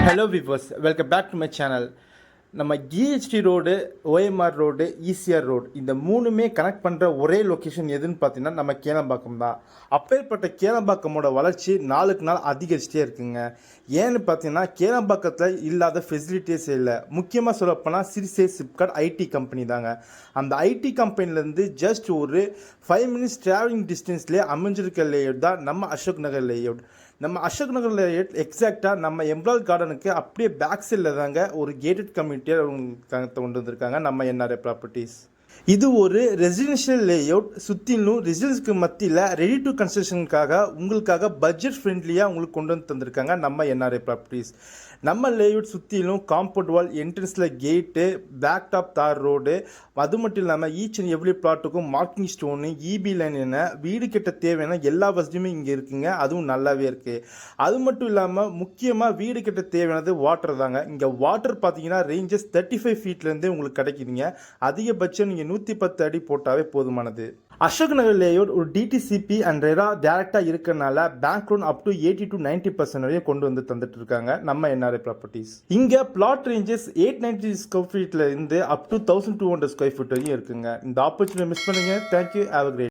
Hello viewers, welcome back to my channel. நம்ம GHT road, OMR road, ECR road இந்த மூணுமே connect பண்ணுற ஒரே லொக்கேஷன் எதுன்னு பார்த்தீங்கன்னா நம்ம கேளம்பாக்கம் தான். அப்பேற்பட்ட கேளம்பாக்கமோட வளர்ச்சி நாளுக்கு நாள் அதிகரிச்சிட்டே இருக்குங்க. ஏன்னு பார்த்தீங்கன்னா கேளம்பாக்கத்தில் இல்லாத ஃபெசிலிட்டிஸே இல்லை. முக்கியமாக சொல்லப்போனால் சிறிசே சிப்காட் ஐடி கம்பெனி தாங்க. அந்த ஐடி கம்பெனிலேருந்து ஜஸ்ட் ஒரு 5 மினிட்ஸ் ட்ராவலிங் டிஸ்டன்ஸ்லேயே அமைஞ்சிருக்க லேஅவுட் தான் நம்ம அசோக் நகர் லேஅவுட். நம்ம அசோக் நகர் லேஅவுட் எக்ஸாக்டாக நம்ம எம்ப்ளாய் கார்டனுக்கு அப்படியே பேக் சைடில் தாங்க ஒரு கேட்டட் கம்யூனிட்டியாக கொண்டு வந்திருக்காங்க நம்ம என்ஆர்ஏ ப்ராப்பர்ட்டிஸ். இது ஒரு ரெசிடென்ஷியல் லேஅவுட். சுற்றிலும் ரெசிடென்ஸ்க்கு மத்தியில் ரெடி டு கன்ஸ்ட்ரக்ஷனுக்காக உங்களுக்காக பட்ஜெட் ஃப்ரெண்ட்லியாக உங்களுக்கு கொண்டு வந்து தந்திருக்காங்க நம்ம என்ஆர்ஏ ப்ராப்பர்ட்டிஸ். நம்ம லேஅவுட் சுற்றிலும் காம்பவுண்ட் வால், என்ட்ரன்ஸில் gate, back top tar road, அது மட்டும் இல்லாமல் ஈச் அண்ட் எவ்ரி பிளாட்டுக்கும் மார்க்கிங் ஸ்டோனு, இபி லைன் என வீடு கட்ட தேவையான எல்லா வசதியுமே இங்கே இருக்குங்க. அதுவும் நல்லாவே இருக்குது. அது மட்டும் இல்லாமல் முக்கியமாக வீடு கட்ட தேவையானது வாட்டர் தாங்க. இங்கே வாட்டர் பார்த்தீங்கன்னா ரேஞ்சஸ் 35 ஃபீட்லேருந்தே உங்களுக்கு கிடைக்குதுங்க. அதிகபட்சம் நீங்கள் 110 அடி போட்டாவே போதுமானது. அசோக் நகர் லேஅவுட் ஒரு டிடிசிபி அண்ட் ரெரா டேரெக்டாக இருக்கிறனால bank loan up to 80 to 90% வரையும் கொண்டு வந்து தந்துட்டு இருக்காங்க நம்ம என்ஆர்ஏ ப்ராப்பர்ட்டிஸ். இங்கே பிளாட் ரேஞ்சஸ் 890 ஸ்கொயர் ஃபீட்ல இருந்து அப் டு 1200 ஸ்கொயர் ஃபீட் வரையும் இருக்குங்க. இந்த ஆப்பர்ச்சுனிட்டி மிஸ் பண்ணுங்க. தேங்க்யூ. Have a great